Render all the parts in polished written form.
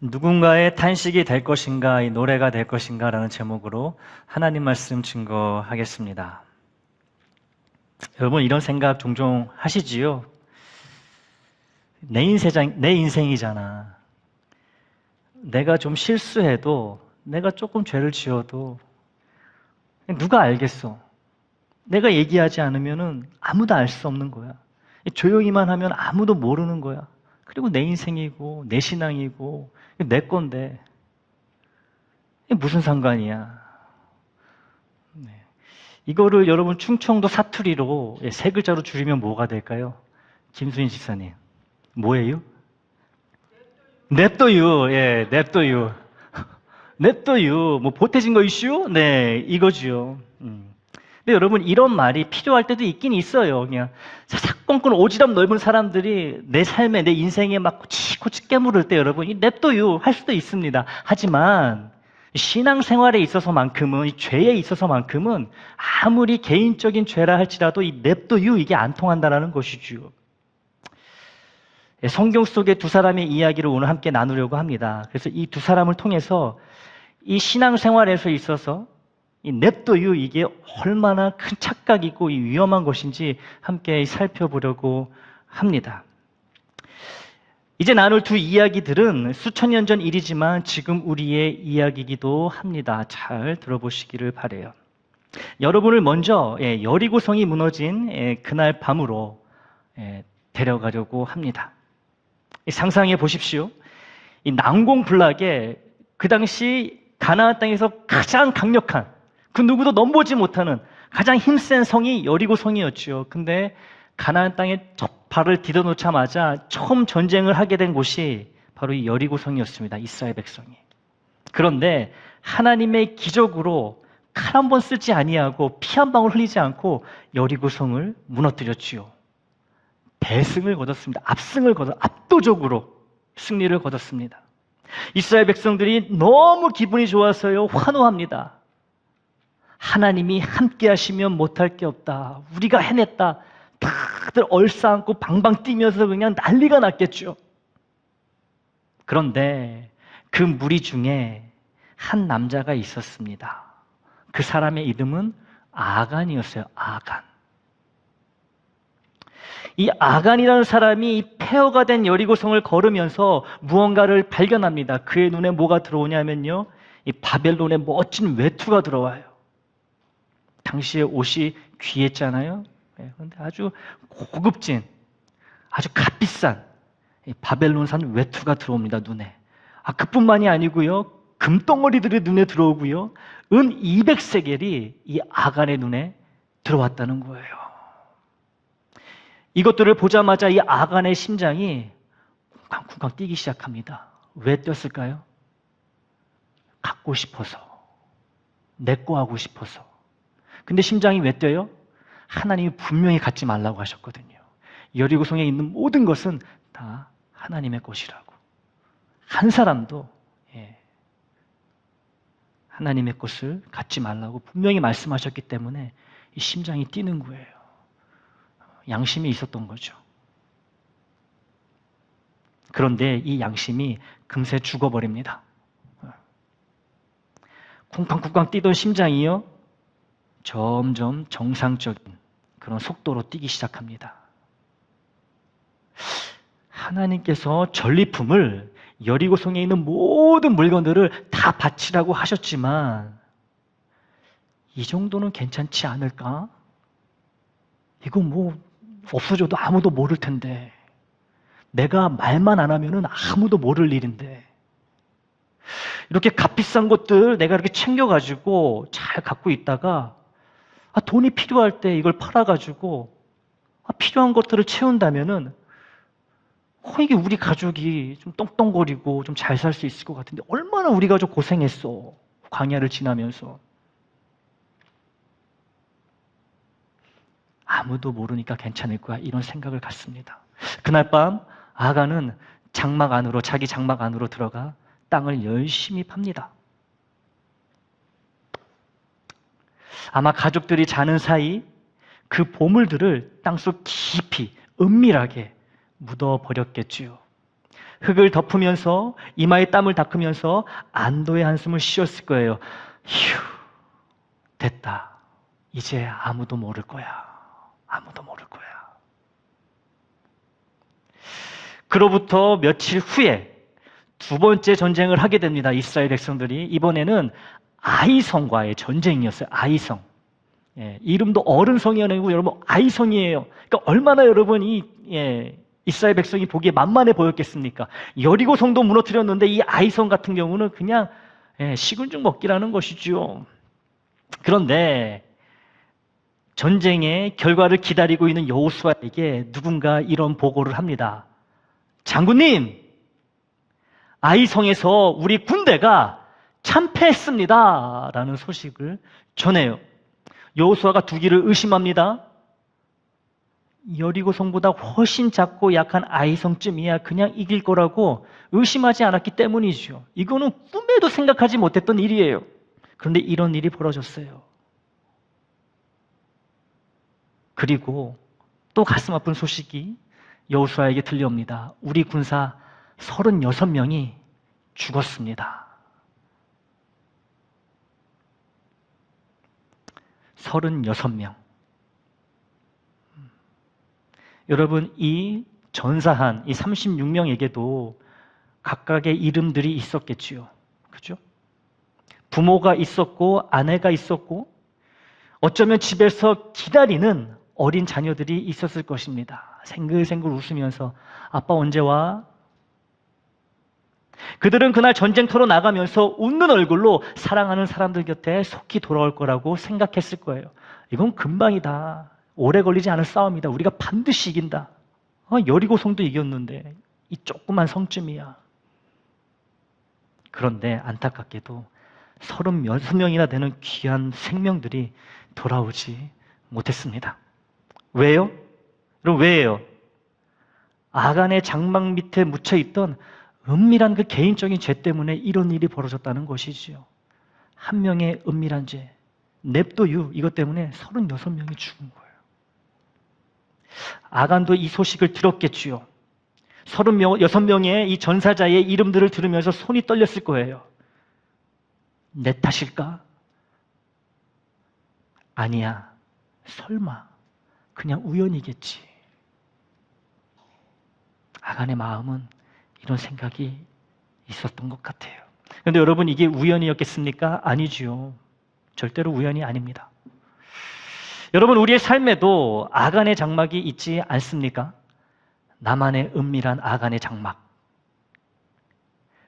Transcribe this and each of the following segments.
누군가의 탄식이 될 것인가, 이 노래가 될 것인가 라는 제목으로 하나님 말씀 증거하겠습니다. 여러분, 이런 생각 종종 하시지요? 내 인생이잖아. 내가 좀 실수해도, 내가 조금 죄를 지어도 누가 알겠어? 내가 얘기하지 않으면 아무도 알 수 없는 거야. 조용히만 하면 아무도 모르는 거야. 그리고 내 인생이고 내 신앙이고 내 건데 이게 무슨 상관이야. 네. 이거를 여러분 충청도 사투리로 세 글자로 줄이면 뭐가 될까요? 김수인 집사님, 뭐예요? 냅둬유. 예, 냅둬유. 냅둬유. 뭐 보태진 거 이슈? 네, 이거지요. 근데 여러분, 이런 말이 필요할 때도 있긴 있어요. 그냥 사건권 오지랖 넓은 사람들이 내 삶에, 내 인생에 막 코치코치 깨물을 때 여러분, 이 냅둬유 할 수도 있습니다. 하지만 신앙생활에 있어서만큼은, 이 죄에 있어서만큼은 아무리 개인적인 죄라 할지라도 이 냅둬유 이게 안 통한다라는 것이죠. 성경 속의 두 사람의 이야기를 오늘 함께 나누려고 합니다. 그래서 이 두 사람을 통해서 이 신앙생활에서 있어서 이 냅둬유 이게 얼마나 큰 착각이고 이 위험한 것인지 함께 살펴보려고 합니다. 이제 나눌 두 이야기들은 수천 년 전 일이지만 지금 우리의 이야기이기도 합니다. 잘 들어보시기를 바라요. 여러분을 먼저 여리고성이 무너진 그날 밤으로 데려가려고 합니다. 상상해 보십시오. 이 난공불락에 그 당시 가나안 땅에서 가장 강력한, 그 누구도 넘보지 못하는 가장 힘센 성이 여리고성이었죠. 근데 가나안 땅에 첫 발을 디뎌놓자마자 처음 전쟁을 하게 된 곳이 바로 이 여리고성이었습니다. 이스라엘 백성이. 그런데 하나님의 기적으로 칼 한 번 쓰지 아니하고 피 한 방울 흘리지 않고 여리고성을 무너뜨렸지요. 대승을 거뒀습니다. 압도적으로 승리를 거뒀습니다. 이스라엘 백성들이 너무 기분이 좋아서요, 환호합니다. 하나님이 함께 하시면 못할 게 없다. 우리가 해냈다. 다들 얼싸안고 방방 뛰면서 그냥 난리가 났겠죠. 그런데 그 무리 중에 한 남자가 있었습니다. 그 사람의 이름은 아간이었어요. 아간. 이 아간이라는 사람이 폐허가 된 여리고성을 걸으면서 무언가를 발견합니다. 그의 눈에 뭐가 들어오냐면요, 이 바벨론의 멋진 외투가 들어와요. 당시에 옷이 귀했잖아요. 그런데 아주 고급진, 아주 값비싼 바벨론산 외투가 들어옵니다. 눈에. 그뿐만이 아니고요, 금덩어리들이 눈에 들어오고요, 은 200세겔이 이 아간의 눈에 들어왔다는 거예요. 이것들을 보자마자 이 아간의 심장이 쿵쾅쿵쾅 뛰기 시작합니다. 왜 뛰었을까요? 갖고 싶어서, 내 거 하고 싶어서. 근데 심장이 왜 뛰어요? 하나님이 분명히 갖지 말라고 하셨거든요. 여리고성에 있는 모든 것은 다 하나님의 것이라고. 한 사람도 하나님의 것을 갖지 말라고 분명히 말씀하셨기 때문에 이 심장이 뛰는 거예요. 양심이 있었던 거죠. 그런데 이 양심이 금세 죽어버립니다. 쿵쾅쿵쾅 뛰던 심장이요, 점점 정상적인 그런 속도로 뛰기 시작합니다. 하나님께서 전리품을, 여리고성에 있는 모든 물건들을 다 바치라고 하셨지만 이 정도는 괜찮지 않을까? 이거 뭐 없어져도 아무도 모를 텐데, 내가 말만 안 하면은 아무도 모를 일인데, 이렇게 값비싼 것들 내가 이렇게 챙겨가지고 잘 갖고 있다가 돈이 필요할 때 이걸 팔아가지고 필요한 것들을 채운다면은 이게 우리 가족이 좀 떵떵거리고 좀 잘 살 수 있을 것 같은데 얼마나 우리 가족 고생했어. 광야를 지나면서. 아무도 모르니까 괜찮을 거야, 이런 생각을 갖습니다. 그날 밤 아간은 자기 장막 안으로 들어가 땅을 열심히 팝니다. 아마 가족들이 자는 사이 그 보물들을 땅속 깊이 은밀하게 묻어버렸겠지요. 흙을 덮으면서 이마에 땀을 닦으면서 안도의 한숨을 쉬었을 거예요. 휴, 됐다. 이제 아무도 모를 거야. 아무도 모를 거야. 그로부터 며칠 후에 두 번째 전쟁을 하게 됩니다. 이스라엘 백성들이. 이번에는 아이성과의 전쟁이었어요. 아이성. 예, 이름도 어른성이 아니고 여러분 아이성이에요. 그러니까 얼마나 여러분 이스라엘 백성이 보기에 만만해 보였겠습니까? 여리고 성도 무너뜨렸는데 이 아이성 같은 경우는 그냥 식은 죽 먹기라는 것이죠. 그런데 전쟁의 결과를 기다리고 있는 여호수아에게 누군가 이런 보고를 합니다. 장군님, 아이성에서 우리 군대가 참패했습니다. 라는 소식을 전해요. 여호수아가 두 길을 의심합니다. 여리고성보다 훨씬 작고 약한 아이성쯤이야 그냥 이길 거라고 의심하지 않았기 때문이죠. 이거는 꿈에도 생각하지 못했던 일이에요. 그런데 이런 일이 벌어졌어요. 그리고 또 가슴 아픈 소식이 여호수아에게 들려옵니다. 우리 군사 36명이 죽었습니다. 36명. 여러분, 이 전사한 이 36명에게도 각각의 이름들이 있었겠지요. 그죠? 부모가 있었고, 아내가 있었고, 어쩌면 집에서 기다리는 어린 자녀들이 있었을 것입니다. 생글생글 웃으면서 아빠 언제 와? 그들은 그날 전쟁터로 나가면서 웃는 얼굴로 사랑하는 사람들 곁에 속히 돌아올 거라고 생각했을 거예요. 이건 금방이다. 오래 걸리지 않을 싸움이다. 우리가 반드시 이긴다. 여리고성도 이겼는데 이 조그만 성쯤이야. 그런데 안타깝게도 36명이나 되는 귀한 생명들이 돌아오지 못했습니다. 왜요? 그럼 왜예요? 아간의 장막 밑에 묻혀있던 은밀한 그 개인적인 죄 때문에 이런 일이 벌어졌다는 것이지요. 한 명의 은밀한 죄, 냅도유 이것 때문에 36명이 죽은 거예요. 아간도 이 소식을 들었겠지요. 36명의 이 전사자의 이름들을 들으면서 손이 떨렸을 거예요. 내 탓일까? 아니야. 설마. 그냥 우연이겠지. 아간의 마음은 이런 생각이 있었던 것 같아요. 그런데 여러분 이게 우연이었겠습니까? 아니지요. 절대로 우연이 아닙니다. 여러분 우리의 삶에도 아간의 장막이 있지 않습니까? 나만의 은밀한 아간의 장막.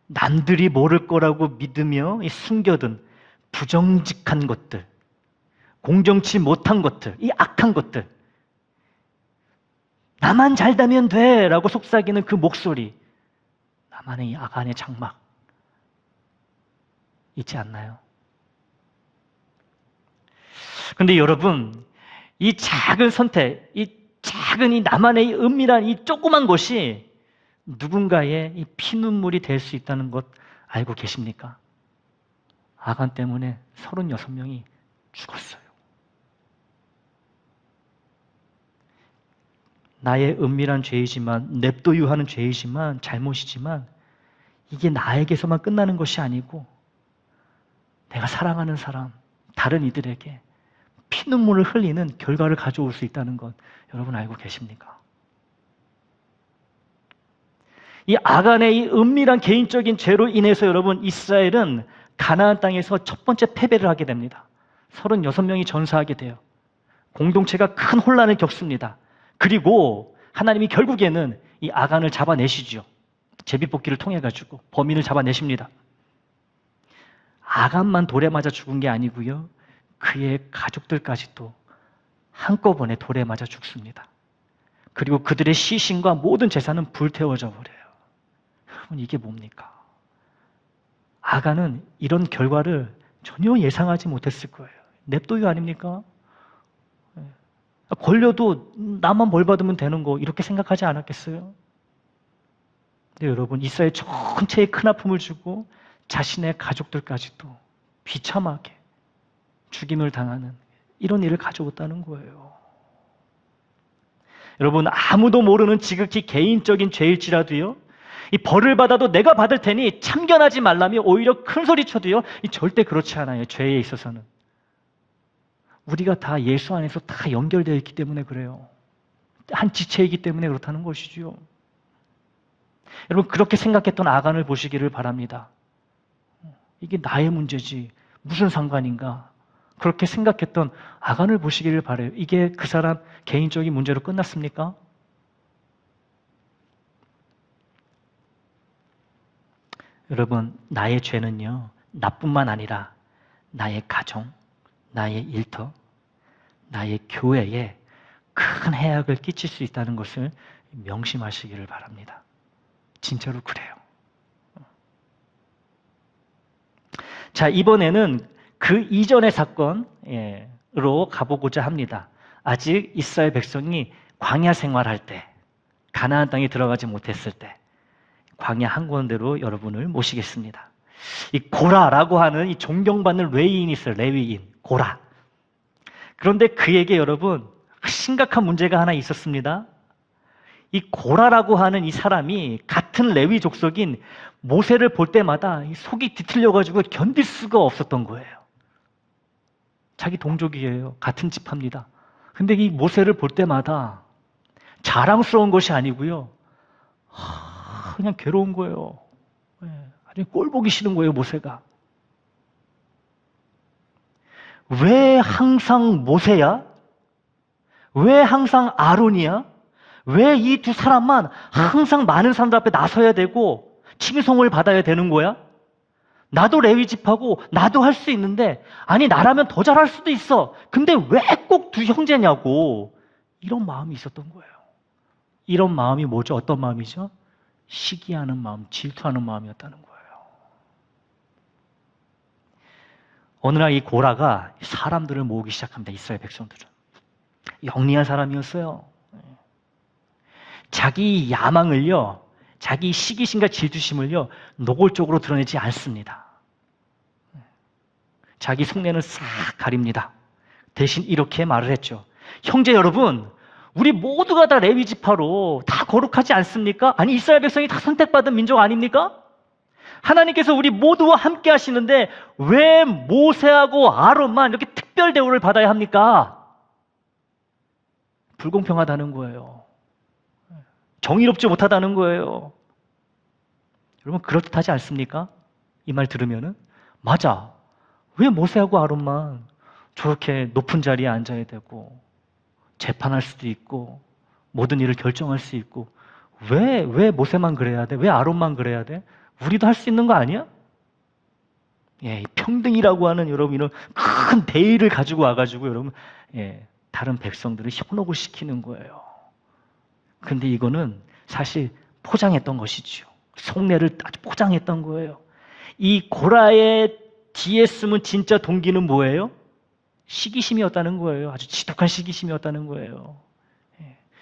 남들이 모를 거라고 믿으며 숨겨둔 부정직한 것들, 공정치 못한 것들, 이 악한 것들. 나만 잘되면 돼 라고 속삭이는 그 목소리. 나만의 이 아간의 장막 있지 않나요? 그런데 여러분 이 작은 선택, 이 작은 이 나만의 이 은밀한 이 조그만 것이 누군가의 이 피눈물이 될 수 있다는 것 알고 계십니까? 아간 때문에 36명이 죽었어요. 나의 은밀한 죄이지만, 냅도유하는 죄이지만, 잘못이지만 이게 나에게서만 끝나는 것이 아니고 내가 사랑하는 사람, 다른 이들에게 피눈물을 흘리는 결과를 가져올 수 있다는 것 여러분 알고 계십니까? 이 아간의 이 은밀한 개인적인 죄로 인해서 여러분 이스라엘은 가나안 땅에서 첫 번째 패배를 하게 됩니다. 36명이 전사하게 돼요. 공동체가 큰 혼란을 겪습니다. 그리고 하나님이 결국에는 이 아간을 잡아내시죠. 제비뽑기를 통해 가지고 범인을 잡아내십니다. 아간만 돌에 맞아 죽은 게 아니고요. 그의 가족들까지도 한꺼번에 돌에 맞아 죽습니다. 그리고 그들의 시신과 모든 재산은 불태워져 버려요. 여러분 이게 뭡니까? 아간은 이런 결과를 전혀 예상하지 못했을 거예요. 냅도유 아닙니까? 걸려도 나만 벌 받으면 되는 거 이렇게 생각하지 않았겠어요? 근데 여러분 이스라엘 전체에 큰 아픔을 주고 자신의 가족들까지도 비참하게 죽임을 당하는 이런 일을 가져왔다는 거예요. 여러분 아무도 모르는 지극히 개인적인 죄일지라도요 이 벌을 받아도 내가 받을 테니 참견하지 말라며 오히려 큰 소리 쳐도요, 절대 그렇지 않아요. 죄에 있어서는. 우리가 다 예수 안에서 다 연결되어 있기 때문에 그래요. 한 지체이기 때문에 그렇다는 것이죠. 여러분, 그렇게 생각했던 아간을 보시기를 바랍니다. 이게 나의 문제지 무슨 상관인가, 그렇게 생각했던 아간을 보시기를 바라요. 이게 그 사람 개인적인 문제로 끝났습니까? 여러분, 나의 죄는요, 나뿐만 아니라 나의 가정, 나의 일터, 나의 교회에 큰 해악을 끼칠 수 있다는 것을 명심하시기를 바랍니다. 진짜로 그래요. 자, 이번에는 그 이전의 사건으로 가보고자 합니다. 아직 이스라엘 백성이 광야 생활할 때, 가나안 땅에 들어가지 못했을 때, 광야 한 군데로 여러분을 모시겠습니다. 이 고라라고 하는 이 존경받는 레위인이 있어요. 레위인, 고라. 그런데 그에게 여러분, 심각한 문제가 하나 있었습니다. 이 고라라고 하는 이 사람이 같은 레위 족속인 모세를 볼 때마다 속이 뒤틀려가지고 견딜 수가 없었던 거예요. 자기 동족이에요. 같은 집합니다. 근데 이 모세를 볼 때마다 자랑스러운 것이 아니고요, 그냥 괴로운 거예요. 아주 꼴 보기 싫은 거예요, 모세가. 왜 항상 모세야? 왜 항상 아론이야? 왜 이 두 사람만 항상 많은 사람들 앞에 나서야 되고 칭송을 받아야 되는 거야? 나도 레위 집하고 나도 할 수 있는데, 아니 나라면 더 잘할 수도 있어. 근데 왜 꼭 두 형제냐고. 이런 마음이 있었던 거예요. 이런 마음이 뭐죠? 어떤 마음이죠? 시기하는 마음, 질투하는 마음이었다는 거예요. 어느 날 이 고라가 사람들을 모으기 시작합니다. 이스라엘 백성들은. 영리한 사람이었어요. 자기 야망을요, 자기 시기심과 질투심을요, 노골적으로 드러내지 않습니다. 자기 속내는 싹 가립니다. 대신 이렇게 말을 했죠. 형제 여러분, 우리 모두가 다 레위 지파로 다 거룩하지 않습니까? 아니 이스라엘 백성이 다 선택받은 민족 아닙니까? 하나님께서 우리 모두와 함께 하시는데 왜 모세하고 아론만 이렇게 특별 대우를 받아야 합니까? 불공평하다는 거예요. 정의롭지 못하다는 거예요. 여러분, 그럴듯하지 않습니까? 이 말 들으면은 맞아. 왜 모세하고 아론만 저렇게 높은 자리에 앉아야 되고 재판할 수도 있고 모든 일을 결정할 수 있고, 왜 모세만 그래야 돼? 왜 아론만 그래야 돼? 우리도 할 수 있는 거 아니야? 평등이라고 하는 여러분 이런 큰 대의를 가지고 와가지고 여러분, 다른 백성들을 현혹을 시키는 거예요. 근데 이거는 사실 포장했던 것이죠. 속내를 아주 포장했던 거예요. 이 고라의 뒤에 숨은 진짜 동기는 뭐예요? 시기심이었다는 거예요. 아주 지독한 시기심이었다는 거예요.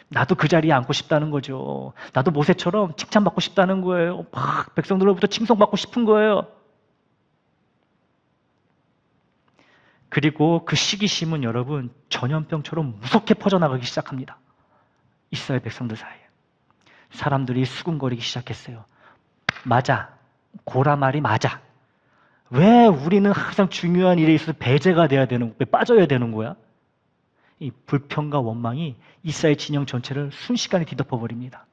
나도 그 자리에 앉고 싶다는 거죠. 나도 모세처럼 칭찬받고 싶다는 거예요. 막 백성들로부터 칭송받고 싶은 거예요. 그리고 그 시기심은 여러분 전염병처럼 무섭게 퍼져나가기 시작합니다. 이스라엘 백성들 사이에. 사람들이 수군거리기 시작했어요. 맞아. 고라 말이 맞아. 왜 우리는 항상 중요한 일에 있어서 배제가 돼야 되는, 왜 빠져야 되는 거야? 이 불평과 원망이 이스라엘 진영 전체를 순식간에 뒤덮어버립니다.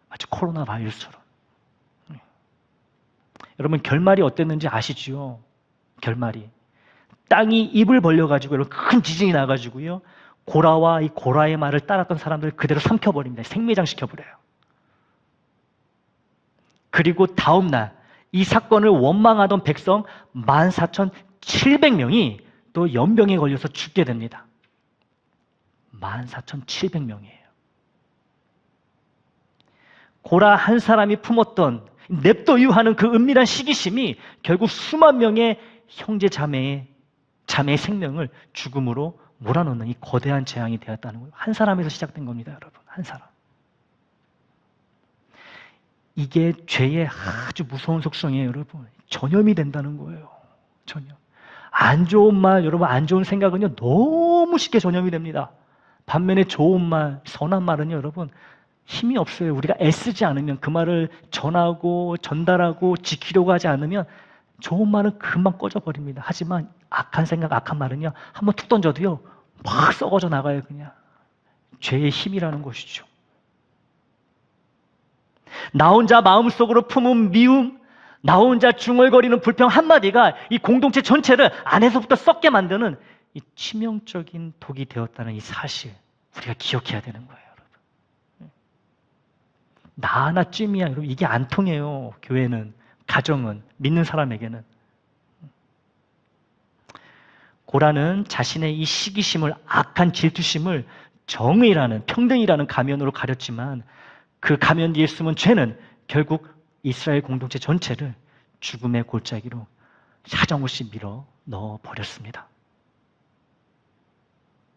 마치 코로나 바이러스처럼. 여러분, 결말이 어땠는지 아시죠? 결말이. 땅이 입을 벌려가지고 여러분 큰 지진이 나가지고요, 고라와 이 고라의 말을 따랐던 사람들을 그대로 삼켜버립니다. 생매장시켜버려요. 그리고 다음 날 이 사건을 원망하던 백성 14,700명이 또 연병에 걸려서 죽게 됩니다. 14,700명이에요. 고라 한 사람이 품었던 냅둬유하는 그 은밀한 시기심이 결국 수만 명의 형제 자매의 생명을 죽음으로 몰아넣는 이 거대한 재앙이 되었다는 거예요. 한 사람에서 시작된 겁니다, 여러분. 한 사람. 이게 죄의 아주 무서운 속성이에요, 여러분. 전염이 된다는 거예요. 전염. 안 좋은 말, 여러분, 안 좋은 생각은요, 너무 쉽게 전염이 됩니다. 반면에 좋은 말, 선한 말은요, 여러분, 힘이 없어요. 우리가 애쓰지 않으면, 그 말을 전하고 전달하고 지키려고 하지 않으면 좋은 말은 금방 꺼져버립니다. 하지만 악한 생각, 악한 말은요, 한번 툭 던져도요, 막 썩어져 나가요, 그냥. 죄의 힘이라는 것이죠. 나 혼자 마음속으로 품은 미움, 나 혼자 중얼거리는 불평 한마디가 이 공동체 전체를 안에서부터 썩게 만드는 이 치명적인 독이 되었다는 이 사실, 우리가 기억해야 되는 거예요, 여러분. 나 하나쯤이야, 여러분. 이게 안 통해요, 교회는, 가정은, 믿는 사람에게는. 고라는 자신의 이 시기심을, 악한 질투심을 정의라는, 평등이라는 가면으로 가렸지만, 그 가면 뒤에 숨은 죄는 결국 이스라엘 공동체 전체를 죽음의 골짜기로 사정없이 밀어 넣어 버렸습니다.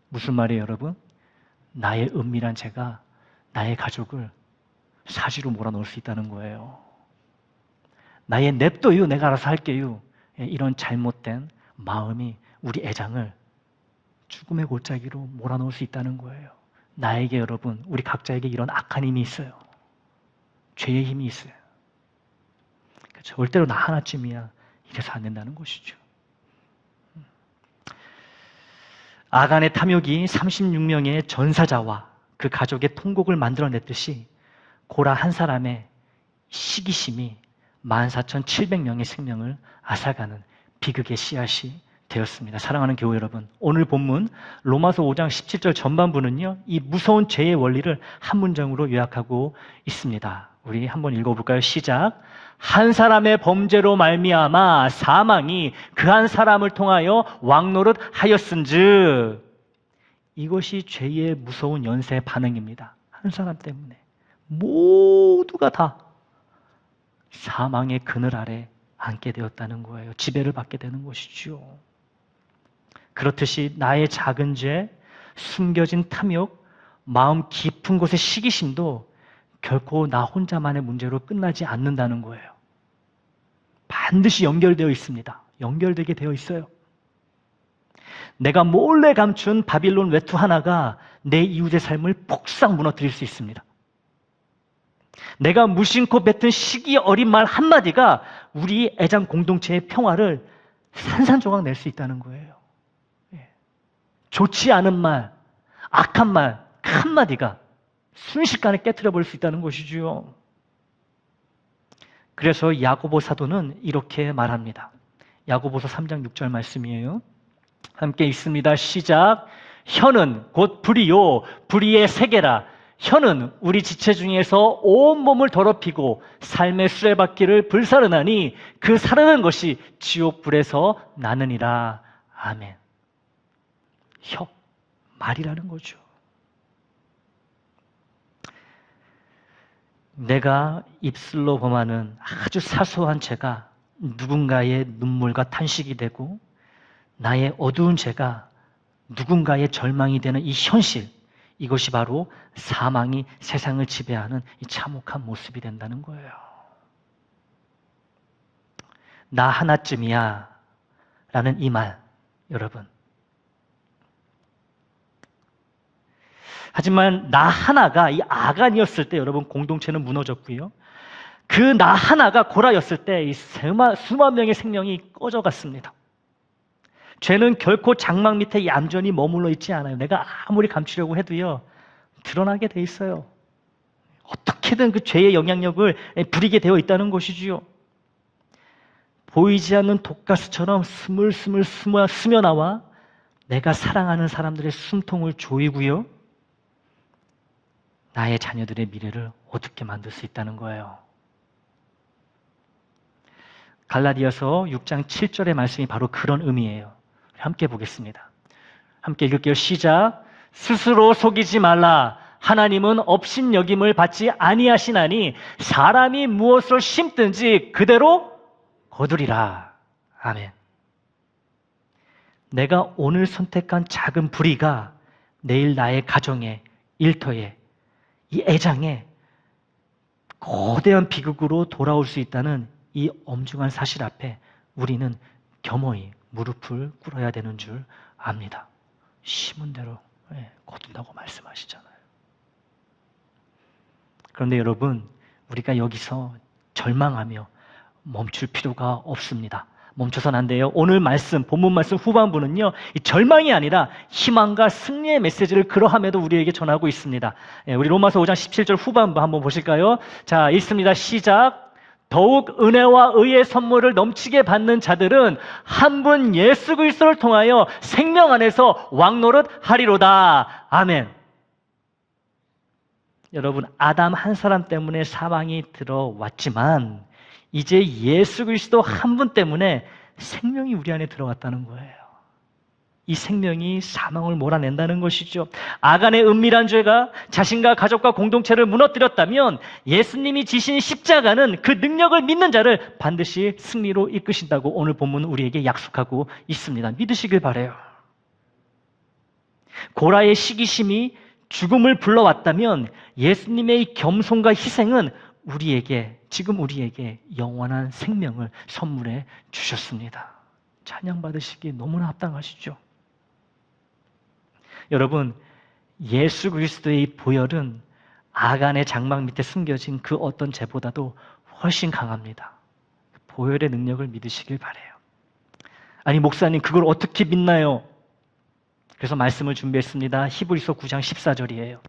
무슨 말이에요, 여러분? 나의 은밀한 죄가 나의 가족을 사지로 몰아넣을 수 있다는 거예요. 나의 냅둬요, 내가 알아서 할게요, 이런 잘못된 마음이 우리 애장을 죽음의 골짜기로 몰아넣을 수 있다는 거예요. 나에게, 여러분, 우리 각자에게 이런 악한 힘이 있어요. 죄의 힘이 있어요. 절대로 나 하나쯤이야, 이래서 안 된다는 것이죠. 아간의 탐욕이 36명의 전사자와 그 가족의 통곡을 만들어냈듯이 고라 한 사람의 시기심이 14,700명의 생명을 앗아가는 비극의 씨앗이 되었습니다. 사랑하는 교회 여러분, 오늘 본문 로마서 5장 17절 전반부는요, 이 무서운 죄의 원리를 한 문장으로 요약하고 있습니다. 우리 한번 읽어볼까요? 시작. 한 사람의 범죄로 말미암아 사망이 그 한 사람을 통하여 왕노릇 하였은즉, 이것이 죄의 무서운 연쇄 반응입니다. 한 사람 때문에 모두가 다 사망의 그늘 아래 앉게 되었다는 거예요. 지배를 받게 되는 것이죠. 그렇듯이 나의 작은 죄, 숨겨진 탐욕, 마음 깊은 곳의 시기심도 결코 나 혼자만의 문제로 끝나지 않는다는 거예요. 반드시 연결되어 있습니다. 연결되게 되어 있어요. 내가 몰래 감춘 바빌론 외투 하나가 내 이웃의 삶을 폭삭 무너뜨릴 수 있습니다. 내가 무심코 뱉은 시기 어린 말 한마디가 우리 애장 공동체의 평화를 산산조각 낼 수 있다는 거예요. 좋지 않은 말, 악한 말 한마디가 순식간에 깨트려 버릴 수 있다는 것이죠. 그래서 야고보 사도는 이렇게 말합니다. 야고보서 3장 6절 말씀이에요. 함께 읽습니다. 시작. 혀는 곧 불이요 불의의 세계라. 혀는 우리 지체 중에서 온몸을 더럽히고 삶의 수레바퀴를 불사르나니 그 사르는 것이 지옥 불에서 나느니라. 아멘. 혀, 말이라는 거죠. 내가 입술로 범하는 아주 사소한 죄가 누군가의 눈물과 탄식이 되고, 나의 어두운 죄가 누군가의 절망이 되는 이 현실, 이것이 바로 사망이 세상을 지배하는 이 참혹한 모습이 된다는 거예요. 나 하나쯤이야 라는 이 말, 여러분, 하지만 나 하나가 이 아간이었을 때 여러분 공동체는 무너졌고요. 그 나 하나가 고라였을 때 이 수만 명의 생명이 꺼져갔습니다. 죄는 결코 장막 밑에 얌전히 머물러 있지 않아요. 내가 아무리 감추려고 해도요, 드러나게 돼 있어요. 어떻게든 그 죄의 영향력을 부리게 되어 있다는 것이지요. 보이지 않는 독가스처럼 스물스물 스며나와 내가 사랑하는 사람들의 숨통을 조이고요, 나의 자녀들의 미래를 어둡게 만들 수 있다는 거예요. 갈라디아서 6장 7절의 말씀이 바로 그런 의미예요. 함께 보겠습니다. 함께 읽을게요. 시작. 스스로 속이지 말라. 하나님은 업신여김을 받지 아니하시나니 사람이 무엇을 심든지 그대로 거두리라. 아멘. 내가 오늘 선택한 작은 불의가 내일 나의 가정에, 일터에, 이 애장에 거대한 비극으로 돌아올 수 있다는 이 엄중한 사실 앞에 우리는 겸허히 무릎을 꿇어야 되는 줄 압니다. 심은 대로 거둔다고 말씀하시잖아요. 그런데 여러분, 우리가 여기서 절망하며 멈출 필요가 없습니다. 멈춰서는 안 돼요. 오늘 말씀, 본문 말씀 후반부는요, 이 절망이 아니라 희망과 승리의 메시지를 그러함에도 우리에게 전하고 있습니다. 우리 로마서 5장 17절 후반부 한번 보실까요? 자, 읽습니다. 시작. 더욱 은혜와 의의 선물을 넘치게 받는 자들은 한 분 예수 그리스도를 통하여 생명 안에서 왕노릇 하리로다. 아멘. 여러분, 아담 한 사람 때문에 사망이 들어왔지만 이제 예수 그리스도 한 분 때문에 생명이 우리 안에 들어왔다는 거예요. 이 생명이 사망을 몰아낸다는 것이죠. 아간의 은밀한 죄가 자신과 가족과 공동체를 무너뜨렸다면 예수님이 지신 십자가는 그 능력을 믿는 자를 반드시 승리로 이끄신다고 오늘 본문은 우리에게 약속하고 있습니다. 믿으시길 바라요. 고라의 시기심이 죽음을 불러왔다면 예수님의 겸손과 희생은 지금 우리에게 영원한 생명을 선물해 주셨습니다. 찬양 받으시기 너무나 합당하시죠. 여러분, 예수 그리스도의 보혈은 아간의 장막 밑에 숨겨진 그 어떤 죄보다도 훨씬 강합니다. 보혈의 능력을 믿으시길 바라요. 아니, 목사님, 그걸 어떻게 믿나요? 그래서 말씀을 준비했습니다. 히브리서 9장 14절이에요.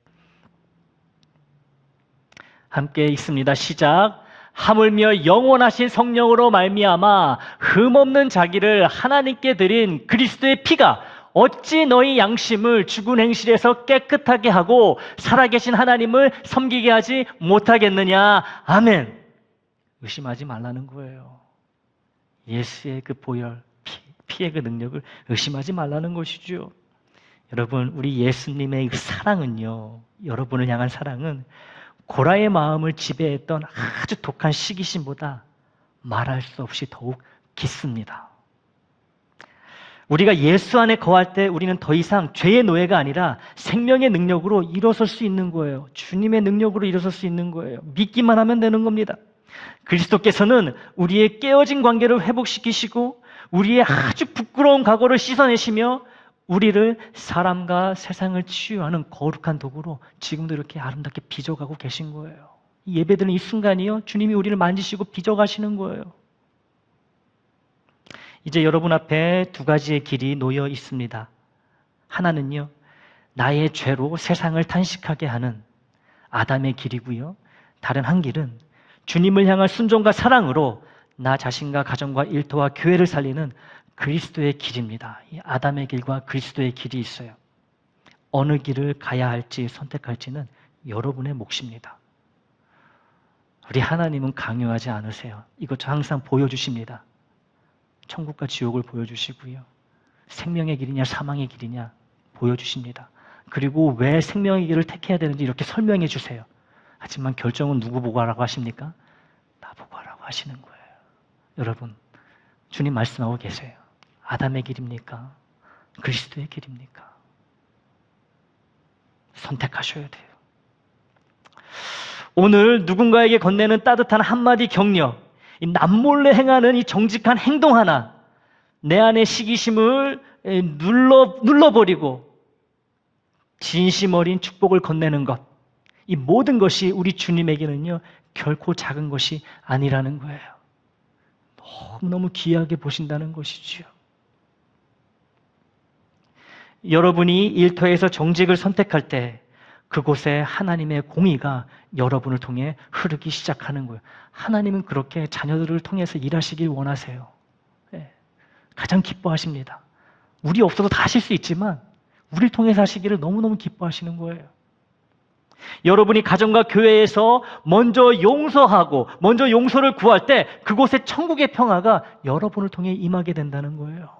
함께 읽습니다. 시작. 하물며 영원하신 성령으로 말미암아 흠없는 자기를 하나님께 드린 그리스도의 피가 어찌 너희 양심을 죽은 행실에서 깨끗하게 하고 살아계신 하나님을 섬기게 하지 못하겠느냐. 아멘. 의심하지 말라는 거예요. 예수의 그 보혈, 피의 그 능력을 의심하지 말라는 것이죠. 여러분, 우리 예수님의 그 사랑은요, 여러분을 향한 사랑은 고라의 마음을 지배했던 아주 독한 시기심보다 말할 수 없이 더욱 깊습니다. 우리가 예수 안에 거할 때 우리는 더 이상 죄의 노예가 아니라 생명의 능력으로 일어설 수 있는 거예요. 주님의 능력으로 일어설 수 있는 거예요. 믿기만 하면 되는 겁니다. 그리스도께서는 우리의 깨어진 관계를 회복시키시고 우리의 아주 부끄러운 과거를 씻어내시며 우리를 사람과 세상을 치유하는 거룩한 도구로 지금도 이렇게 아름답게 빚어가고 계신 거예요. 예배드리는 이 순간이요, 주님이 우리를 만지시고 빚어가시는 거예요. 이제 여러분 앞에 두 가지의 길이 놓여 있습니다. 하나는요, 나의 죄로 세상을 탄식하게 하는 아담의 길이고요. 다른 한 길은 주님을 향한 순종과 사랑으로 나 자신과 가정과 일터와 교회를 살리는 그리스도의 길입니다. 이 아담의 길과 그리스도의 길이 있어요. 어느 길을 가야 할지 선택할지는 여러분의 몫입니다. 우리 하나님은 강요하지 않으세요. 이것 항상 보여주십니다. 천국과 지옥을 보여주시고요. 생명의 길이냐 사망의 길이냐 보여주십니다. 그리고 왜 생명의 길을 택해야 되는지 이렇게 설명해 주세요. 하지만 결정은 누구 보고 하라고 하십니까? 나 보고 하라고 하시는 거예요. 여러분, 주님 말씀하고 계세요. 아담의 길입니까? 그리스도의 길입니까? 선택하셔야 돼요. 오늘 누군가에게 건네는 따뜻한 한마디 격려, 이 남몰래 행하는 이 정직한 행동 하나, 내 안의 시기심을 눌러버리고 진심 어린 축복을 건네는 것, 이 모든 것이 우리 주님에게는요 결코 작은 것이 아니라는 거예요. 너무너무 귀하게 보신다는 것이지요. 여러분이 일터에서 정직을 선택할 때 그곳에 하나님의 공의가 여러분을 통해 흐르기 시작하는 거예요. 하나님은 그렇게 자녀들을 통해서 일하시길 원하세요. 가장 기뻐하십니다. 우리 없어도 다 하실 수 있지만 우리를 통해서 하시기를 너무너무 기뻐하시는 거예요. 여러분이 가정과 교회에서 먼저 용서하고 먼저 용서를 구할 때 그곳에 천국의 평화가 여러분을 통해 임하게 된다는 거예요.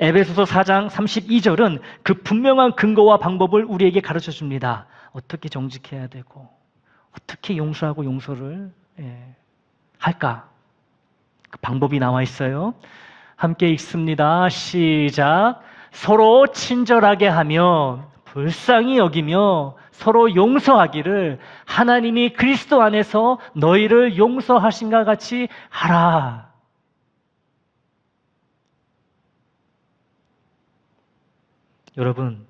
에베소서 4장 32절은 그 분명한 근거와 방법을 우리에게 가르쳐 줍니다. 어떻게 정직해야 되고 어떻게 용서하고 용서를 할까? 그 방법이 나와 있어요. 함께 읽습니다. 시작. 서로 친절하게 하며 불쌍히 여기며 서로 용서하기를 하나님이 그리스도 안에서 너희를 용서하신가 같이 하라. 여러분,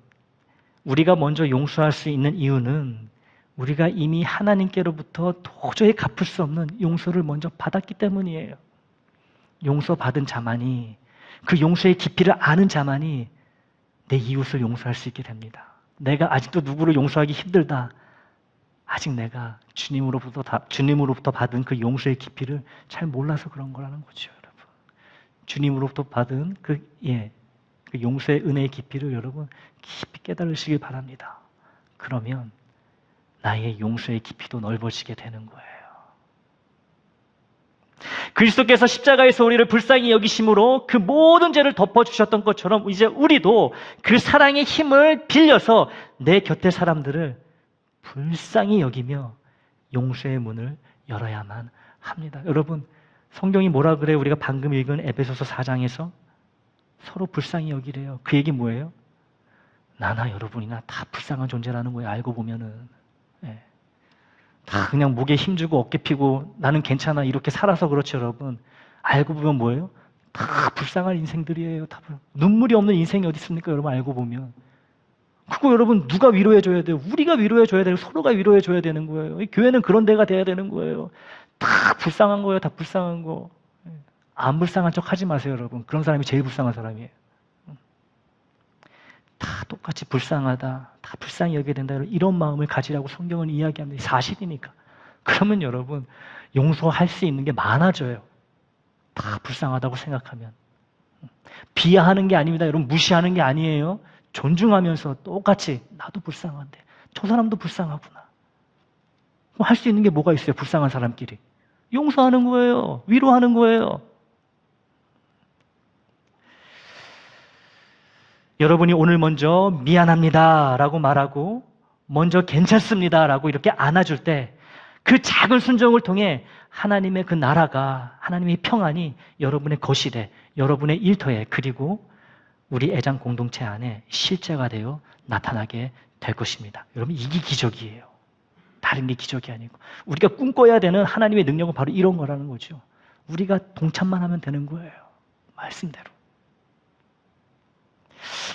우리가 먼저 용서할 수 있는 이유는 우리가 이미 하나님께로부터 도저히 갚을 수 없는 용서를 먼저 받았기 때문이에요. 용서받은 자만이, 그 용서의 깊이를 아는 자만이 내 이웃을 용서할 수 있게 됩니다. 내가 아직도 누구를 용서하기 힘들다. 아직 내가 주님으로부터 받은 그 용서의 깊이를 잘 몰라서 그런 거라는 거죠, 여러분. 주님으로부터 받은 그 용서의 은혜의 깊이를 여러분 깊이 깨달으시길 바랍니다. 그러면 나의 용서의 깊이도 넓어지게 되는 거예요. 그리스도께서 십자가에서 우리를 불쌍히 여기심으로 그 모든 죄를 덮어주셨던 것처럼 이제 우리도 그 사랑의 힘을 빌려서 내 곁의 사람들을 불쌍히 여기며 용서의 문을 열어야만 합니다. 여러분, 성경이 뭐라 그래요? 우리가 방금 읽은 에베소서 4장에서 서로 불쌍히 여기래요. 그 얘기 뭐예요? 나나 여러분이나 다 불쌍한 존재라는 거예요. 알고 보면은. 다 그냥 목에 힘주고 어깨 피고 나는 괜찮아 이렇게 살아서 그렇죠, 여러분. 알고 보면 뭐예요? 다 불쌍한 인생들이에요. 다 눈물이 없는 인생이 어디 있습니까, 여러분? 알고 보면. 그거 여러분 누가 위로해줘야 돼요? 우리가 위로해줘야 돼요. 서로가 위로해줘야 되는 거예요. 이 교회는 그런 데가 돼야 되는 거예요. 다 불쌍한 거예요. 다 불쌍한 거. 안 불쌍한 척 하지 마세요, 여러분. 그런 사람이 제일 불쌍한 사람이에요. 다 똑같이 불쌍하다, 다 불쌍히 여겨야 된다, 이런 마음을 가지라고 성경은 이야기합니다. 사실이니까. 그러면 여러분 용서할 수 있는 게 많아져요. 다 불쌍하다고 생각하면. 비하하는 게 아닙니다. 여러분 무시하는 게 아니에요. 존중하면서 똑같이 나도 불쌍한데 저 사람도 불쌍하구나. 할 수 있는 게 뭐가 있어요? 불쌍한 사람끼리 용서하는 거예요. 위로하는 거예요. 여러분이 오늘 먼저 미안합니다 라고 말하고 먼저 괜찮습니다 라고 이렇게 안아줄 때 그 작은 순종을 통해 하나님의 그 나라가, 하나님의 평안이 여러분의 거실에, 여러분의 일터에, 그리고 우리 애장 공동체 안에 실제가 되어 나타나게 될 것입니다. 여러분 이게 기적이에요. 다른 게 기적이 아니고 우리가 꿈꿔야 되는 하나님의 능력은 바로 이런 거라는 거죠. 우리가 동참만 하면 되는 거예요. 말씀대로.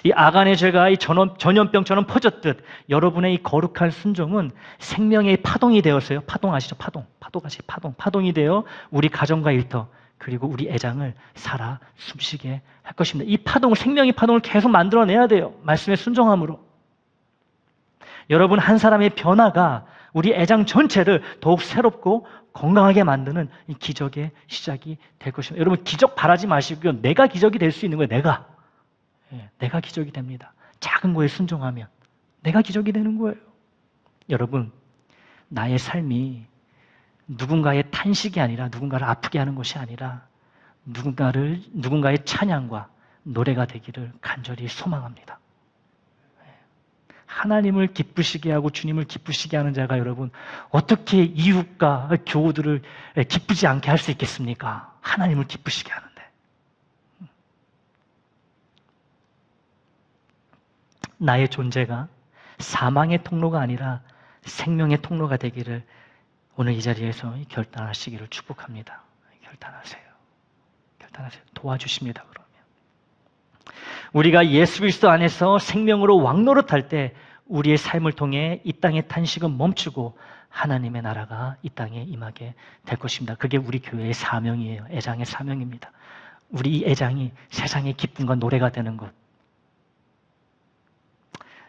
이 아간의 죄가 이 전염병처럼 퍼졌듯 여러분의 이 거룩한 순종은 생명의 파동이 되었어요. 파동 아시죠? 파도같이 파동이 되어 우리 가정과 일터 그리고 우리 애장을 살아 숨쉬게 할 것입니다. 이 파동을, 생명의 파동을 계속 만들어내야 돼요. 말씀의 순종함으로. 여러분 한 사람의 변화가 우리 애장 전체를 더욱 새롭고 건강하게 만드는 이 기적의 시작이 될 것입니다. 여러분 기적 바라지 마시고요. 내가 기적이 될 수 있는 거예요. 내가 기적이 됩니다. 작은 거에 순종하면 내가 기적이 되는 거예요. 여러분 나의 삶이 누군가의 탄식이 아니라, 누군가를 아프게 하는 것이 아니라 누군가의 찬양과 노래가 되기를 간절히 소망합니다. 하나님을 기쁘시게 하고 주님을 기쁘시게 하는 자가 여러분 어떻게 이웃과 교우들을 기쁘지 않게 할 수 있겠습니까? 하나님을 기쁘시게 하는데. 나의 존재가 사망의 통로가 아니라 생명의 통로가 되기를 오늘 이 자리에서 결단하시기를 축복합니다. 결단하세요. 도와주십니다. 그러면 우리가 예수 그리스도 안에서 생명으로 왕노릇할 때 우리의 삶을 통해 이 땅의 탄식은 멈추고 하나님의 나라가 이 땅에 임하게 될 것입니다. 그게 우리 교회의 사명이에요. 애장의 사명입니다. 우리 이 애장이 세상의 기쁨과 노래가 되는 것.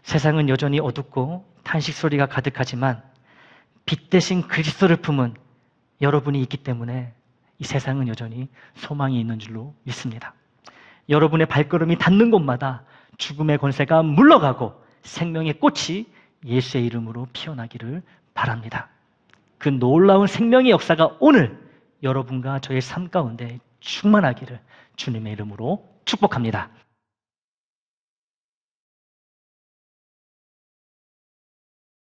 세상은 여전히 어둡고 탄식 소리가 가득하지만 빛 대신 그리스도를 품은 여러분이 있기 때문에 이 세상은 여전히 소망이 있는 줄로 믿습니다. 여러분의 발걸음이 닿는 곳마다 죽음의 권세가 물러가고 생명의 꽃이 예수의 이름으로 피어나기를 바랍니다. 그 놀라운 생명의 역사가 오늘 여러분과 저의 삶 가운데 충만하기를 주님의 이름으로 축복합니다.